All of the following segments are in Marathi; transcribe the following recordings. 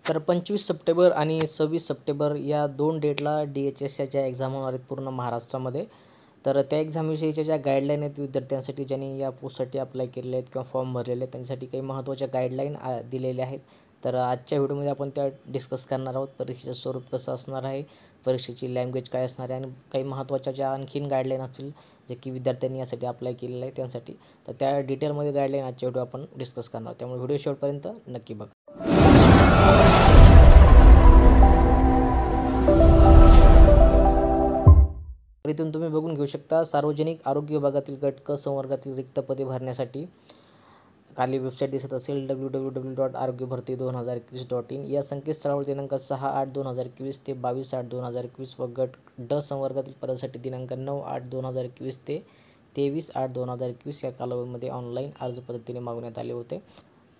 तर 25 सप्टेंबर आणि 26 सप्टेंबर या 2 डेटला DHSच्या ज्या एक्झाम होणार आहेत पूर्ण महाराष्ट्रामध्ये. तर त्या एक्झामविषयीच्या ज्या गाईडलाईन आहेत विद्यार्थ्यांसाठी ज्यांनी या पोस्टसाठी अप्लाय केलेले आहेत किंवा फॉर्म भरलेले आहेत त्यांच्यासाठी काही महत्त्वाच्या गाईडलाईन दिलेल्या आहेत. तर आजच्या व्हिडिओमध्ये आपण त्या डिस्कस करणार आहोत. परीक्षेचं स्वरूप कसं असणार आहे, परीक्षेची लँग्वेज काय असणार आहे आणि काही महत्त्वाच्या ज्या आणखीन गाईडलाईन असतील जे की विद्यार्थ्यांनी यासाठी अप्लाय केलेलं आहे त्यांसाठी. तर त्या डिटेलमध्ये गाईडलाईन आजच्या व्हिडिओ आपण डिस्कस करणार आहोत. त्यामुळे व्हिडिओ शेवटपर्यंत नक्की बघा. इथून तुम्ही बघून घेऊ शकता सार्वजनिक आरोग्य विभागातील गट क संवर्गातील रिक्त पदे भरण्यासाठी खाली वेबसाईट दिसत असेल www.आरोग्यभरती2021.in या संकेतस्थळावर दिनांक 6/8/2021 ते 22/8/2021 व गट ड संवर्गातील पदासाठी दिनांक 9/8/2021 ते 23/8/2021 या कालावधीमध्ये ऑनलाईन अर्ज पद्धतीने मागवण्यात आले होते.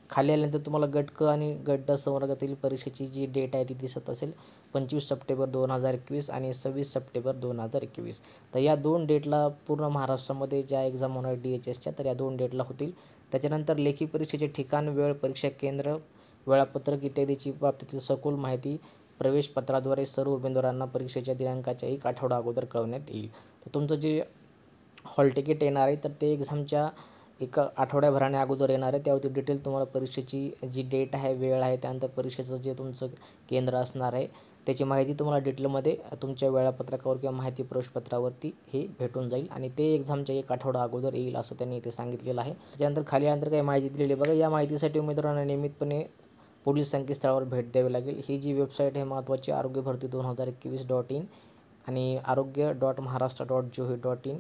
खाली आल्यानंतर तुम्हाला गट क आणि गट ड संवर्गातील परीक्षेची जी डेट आहे ती दिसत असेल 25 सप्टेंबर 2021 आणि 26 सप्टेंबर 2021. तर या 2 डेटला पूर्ण महाराष्ट्रामध्ये ज्या एक्झाम होणार DHSच्या तर या 2 डेटला होतील. त्याच्यानंतर लेखी परीक्षेचे ठिकाण, वेळ, परीक्षा केंद्र, वेळापत्रक इत्यादीची बाबतीतील सखोल माहिती प्रवेशपत्राद्वारे सर्व उमेदवारांना परीक्षेच्या दिनांकाच्या 1 आठवडा अगोदर कळवण्यात येईल. तर तुमचं जे हॉल तिकीट येणार आहे तर ते एक्झामच्या एक आठवड्याभराने अगोदर येणार आहे. त्यावरती डिटेल तुम्हाला परीक्षेची जी डेट आहे, वेळ आहे, त्यानंतर परीक्षेचं जे तुमचं केंद्र असणार आहे त्याची माहिती तुम्हाला डिटेलमध्ये तुमच्या वेळापत्रकावर किंवा माहिती प्रवेशपत्रावरती हे भेटून जाईल आणि ते एक्झामच्या 1 आठवडा अगोदर येईल असं त्यांनी इथे सांगितलेलं आहे. त्याच्यानंतर खाली आल्यानंतर काही माहिती दिलेली आहे बघा. या माहितीसाठी उमेदवारांना नियमितपणे पुढील संकेतस्थळावर भेट द्यावी लागेल. ही जी वेबसाईट आहे महत्त्वाची आरोग्यभरती2021.in आणि आरोग्य.महाराष्ट्र.gov.in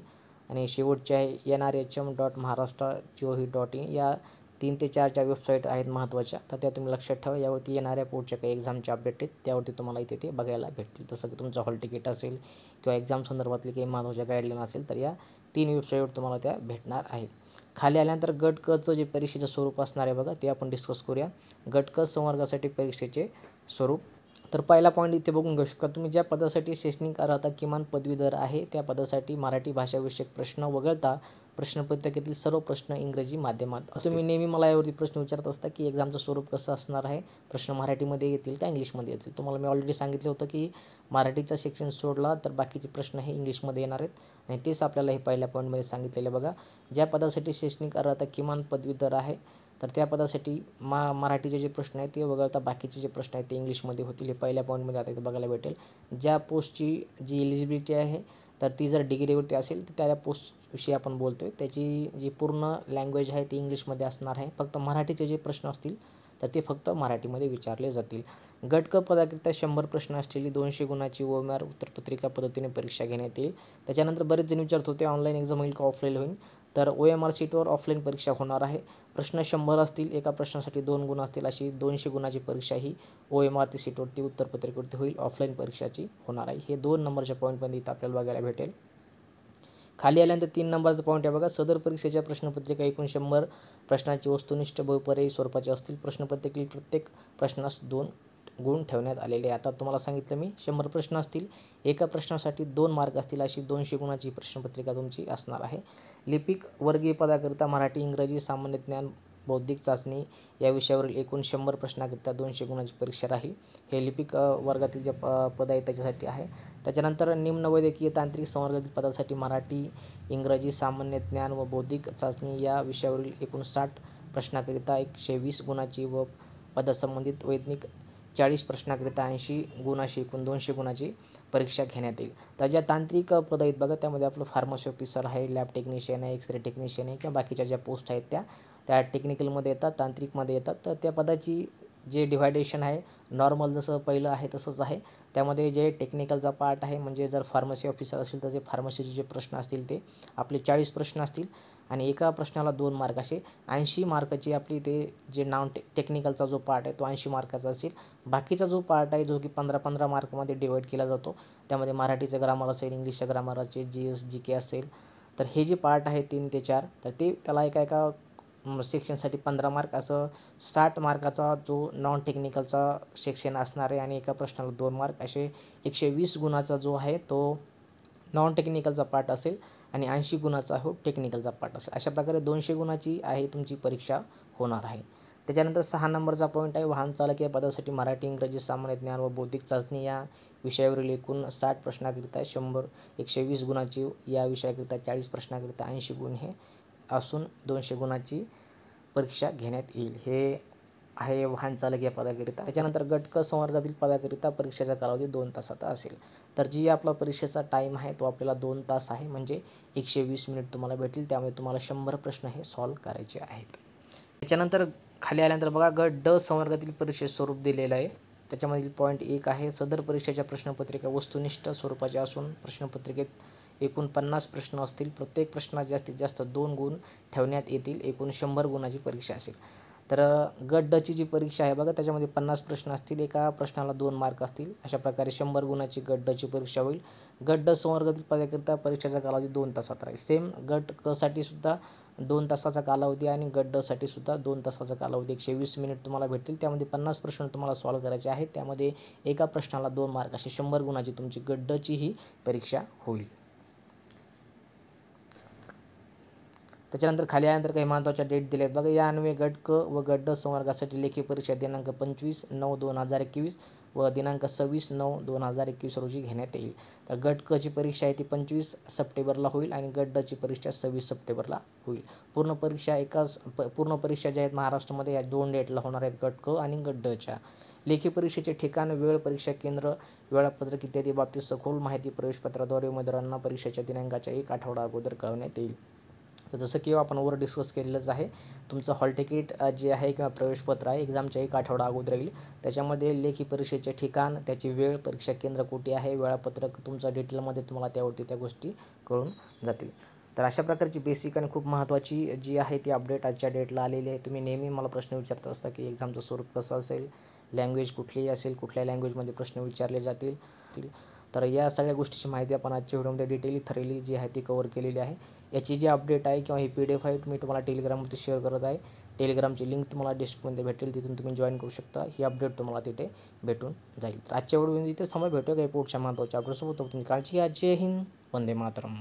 आणि शेवटचे आहे nrhm.महाराष्ट्र.gov.in या 3 ते 4 ज्या वेबसाईट आहेत महत्त्वाच्या तर त्या तुम्ही लक्षात ठेवा. यावरती येणाऱ्या पुढच्या काही एक्झामचे अपडेट आहेत त्यावरती तुम्हाला इथे ते बघायला भेटतील. जसं की तुमचं हॉल तिकीट असेल किंवा एक्झाम संदर्भातली काही महत्त्वाच्या गाईडलाईन असेल तर या 3 वेबसाईटवर तुम्हाला त्या भेटणार आहेत. खाली आल्यानंतर गट कचं जे परीक्षेचं स्वरूप असणार आहे बघा ते आपण डिस्कस करूया. गट क संवर्गासाठी परीक्षेचे स्वरूप. तर पहिला पॉईंट इथे बघून घेऊ शकता तुम्ही. ज्या पदासाठी शैक्षणिक अर्हता किमान पदवीधर आहे त्या पदासाठी मराठी भाषाविषयक प्रश्न वगळता प्रश्नपत्रिकेतील सर्व प्रश्न इंग्रजी माध्यमात. तुम्ही नेहमी मला यावरती प्रश्न विचारत असता की एक्झामचं स्वरूप कसं असणार आहे, प्रश्न मराठीमध्ये येतील का इंग्लिशमध्ये येतील. तुम्हाला मी ऑलरेडी सांगितलं होतं की मराठीचा सेक्शन सोडला तर बाकीचे प्रश्न हे इंग्लिशमध्ये येणार आहेत आणि तेच आपल्याला हे पहिल्या पॉईंटमध्ये सांगितलेलं बघा. ज्या पदासाठी शैक्षणिक अर्हता किमान पदवीधर आहे तर त्या पदासाठी मराठीचे जे प्रश्न आहेत ते वगळता बाकीचे जे प्रश्न आहेत ते इंग्लिशमध्ये होतील. हे पहिल्या पॉईंटमध्ये आता इथे बघायला भेटेल. ज्या पोस्टची जी एलिजिबिलिटी आहे तर ती जर डिग्रीवरती असेल तर त्या पोस्टविषयी आपण बोलतो आहे. त्याची जी पूर्ण लँग्वेज आहे ती इंग्लिशमध्ये असणार आहे. फक्त मराठीचे जे प्रश्न असतील तर ते फक्त मराठीमध्ये विचारले जातील. गट क पदाकरिता 100 प्रश्न असलेली 200 गुणाची OMR उत्तरपत्रिका पद्धतीने परीक्षा घेण्यात येईल. त्याच्यानंतर बरेच जण विचारत होते ऑनलाईन एक्झाम होईल का ऑफलाईन होईल. तर OMR सीटवर ऑफलाईन परीक्षा होणार आहे. प्रश्न 100 असतील, एका प्रश्नासाठी 2 गुण असतील अशी 200 गुणाची परीक्षा ही OMR सीटवरती उत्तरपत्रिकेवरती होईल. ऑफलाईन परीक्षाची होणार आहे. हे 2 नंबरच्या पॉईंटमध्ये इथं आपल्याला बघायला भेटेल. खाली आल्यानंतर 3 नंबरचा पॉईंट आहे बघा. सदर परीक्षेच्या प्रश्नपत्रिका एकूण 100 प्रश्नाची वस्तुनिष्ठ बहुपर्यायी स्वरूपाची असतील. प्रश्नपत्रिकेतील प्रत्येक प्रश्नास 2 गुण ठेवण्यात आलेले आहे. आता तुम्हाला सांगितलं मी 100 प्रश्न असतील, एका प्रश्नासाठी 2 मार्क असतील अशी 200 गुणाची प्रश्नपत्रिका तुमची असणार आहे. लिपिक वर्गीय पदाकरिता मराठी, इंग्रजी, सामान्य ज्ञान, बौद्धिक चाचणी या विषयावरील एकूण 100 प्रश्नाकरिता 200 गुणाची परीक्षा राहील. हे लिपिक वर्गातील जे पद आहे त्याच्यासाठी आहे. त्याच्यानंतर निम्न वैद्यकीय तांत्रिक संवर्गातील पदासाठी मराठी, इंग्रजी, सामान्य ज्ञान व बौद्धिक चाचणी या विषयावरील एकूण 60 प्रश्नाकरिता 120 गुणाची व पदासंबंधित वैज्ञानिक 40 प्रश्नाकरिता 80 गुण अशी एकूण 200 गुणाची परीक्षा घेण्यात येईल. तर ज्या तांत्रिक पद आहेत बघा त्यामध्ये आपलं फार्मसी ऑफिसर आहे, लॅब टेक्निशियन आहे, एक्सरे टेक्निशियन आहे किंवा बाकीच्या ज्या पोस्ट आहेत त्या टेक्निकलमध्ये येतात, तांत्रिकमध्ये येतात. तर त्या पदाची जे डिव्हायडेशन आहे नॉर्मल जसं पहिलं आहे तसंच आहे. त्यामध्ये जे टेक्निकलचा पार्ट आहे म्हणजे जर फार्मसी ऑफिसर असेल तर जे फार्मसीचे जे प्रश्न असतील ते आपले 40 प्रश्न असतील आणि एका प्रश्नाला 2 मार्क असे 80 मार्काची आपली ते जे टेक्निकलचा जो पार्ट आहे तो 80 मार्काचा असेल. बाकीचा जो पार्ट आहे जो की 15-15 मार्कमध्ये डिवाईड केला जातो. त्यामध्ये मराठीचं ग्रामर असेल, इंग्लिशचं ग्रामर असेल, GS GK असेल. तर हे जे पार्ट आहे 3 ते 4 तर ते त्याला एका सेक्शनसाठी 15 मार्क असं 60 मार्काचा जो नॉन टेक्निकलचा सेक्शन असणार आहे आणि एका प्रश्नाला 2 मार्क असे 120 गुणाचा जो आहे तो नॉन टेक्निकलचा पार्ट असेल आणि 80 गुणाचा टेक्निकलचा पार्ट असेल. अशा प्रकारे 200 गुणाची आहे तुमची परीक्षा होणार आहे. त्याच्यानंतर 6 नंबरचा पॉईंट आहे, वाहन चालक या पदासाठी मराठी, इंग्रजी, सामान्य ज्ञान व बौद्धिक चाचणी या विषयावरील एकूण 60 प्रश्नाकरिता 120 गुणाची, या विषयाकरिता 40 प्रश्नाकरिता 80 गुण हे असून 200 गुणाची परीक्षा घेण्यात येईल. हे आहे वाहन चालक या पदाकरिता. त्याच्यानंतर गट क संवर्गातील पदाकरिता परीक्षेचा कालावधी 2 तासाचा असेल. तर जी आपला परीक्षेचा टाईम आहे तो आपल्याला 2 तास आहे, म्हणजे 120 मिनिट तुम्हाला भेटतील. त्यामुळे तुम्हाला 100 प्रश्न हे सॉल्व्ह करायचे आहेत. त्याच्यानंतर खाली आल्यानंतर बघा, गट ड संवर्गातील परीक्षेचे स्वरूप दिलेलं आहे. त्याच्यामधील पॉईंट 1 आहे, सदर परीक्षेच्या प्रश्नपत्रिका वस्तुनिष्ठ स्वरूपाच्या असून प्रश्नपत्रिकेत एकूण 50 प्रश्न असतील. प्रत्येक प्रश्नात जास्तीत जास्त 2 गुण ठेवण्यात येतील. एकूण 100 गुणाची परीक्षा असेल. तर गट ड ची जी परीक्षा आहे बघा, त्याच्यामध्ये 50 प्रश्न असतील. एका प्रश्नाला 2 मार्क असतील. अशा प्रकारे 100 गुणाची गट ड ची परीक्षा होईल. गट ड संवर्गातील पदाकरिता परीक्षेचा कालावधी 2 तासात राहील. सेम गट क साठी सुद्धा 2 तासाचा कालावधी आणि गट ड साठी सुद्धा 2 तासाचा कालावधी. 120 मिनिट तुम्हाला भेटतील. त्यामध्ये 50 प्रश्न तुम्हाला सॉल्व्ह करायचे आहेत. त्यामध्ये एका प्रश्नाला 2 मार्क, अशी 100 गुणाची तुमची गट ड ची ही परीक्षा होईल. त्याच्यानंतर खाली आल्यानंतर काही महत्त्वाच्या डेट दिल्या आहेत बघा. या अन्वये गट क व गट ड संवर्गासाठी लेखी परीक्षा दिनांक 25/9/2021 व दिनांक 26/9/2021 रोजी घेण्यात येईल. तर गट क ची परीक्षा आहे ती 25 सप्टेंबरला होईल आणि गट ड ची परीक्षा 26 सप्टेंबरला होईल. पूर्ण परीक्षा ज्या आहेत महाराष्ट्रामध्ये या 2 डेटला होणार आहेत, गट क आणि गट ड च्या. लेखी परीक्षेचे ठिकाण, वेळ, परीक्षा केंद्र, वेळापत्रक इत्यादी बाबतीत सखोल माहिती प्रवेशपत्राद्वारे उमेदवारांना परीक्षेच्या दिनांकाच्या 1 आठवडा अगोदर कळवण्यात येईल. तर जसं की आपण वर डिस्कस केलेलंच आहे, तुमचं हॉल तिकीट जे आहे किंवा प्रवेशपत्र आहे एक्झामच्या 1 आठवडा अगोदर येईल. त्याच्यामध्ये लेखी परीक्षेचे ठिकाण, त्याची वेळ, परीक्षा केंद्र कुठे आहे, वेळापत्रक तुमचं डिटेलमध्ये तुम्हाला त्यावरती त्या गोष्टी कळून जातील. तर अशा प्रकारची बेसिक आणि खूप महत्त्वाची जी आहे ती अपडेट आजच्या डेटला आलेली आहे. तुम्ही नेहमी मला प्रश्न विचारत असता की एक्झामचं स्वरूप कसं असेल, लँग्वेज कुठलीही असेल, कुठल्या लँग्वेजमध्ये प्रश्न विचारले जातील. तर या सगळ्या गोष्टीची माहिती आपण आजच्या व्हिडिओमध्ये डिटेली थरेली जी आहे ती कव्हर केलेली आहे. याची जी अपडेट आहे किंवा ही PDF आहे मी तुम्हाला टेलिग्रामवरती शेअर करत आहे. टेलिग्रामची लिंक तुम्हाला डिस्क्रिप्शनमध्ये भेटेल, तिथून तुम्ही जॉईन करू शकता. ही अपडेट तुम्हाला तिथे भेटून जाईल. तर आजच्या व्हिडिओमध्ये इथेच थांबा. भेटूया काही पुढच्या महत्त्वाच्या अपडेट्ससोबत. तुम्ही काळजी घ्या. जय हिंद, वंदे मातरम.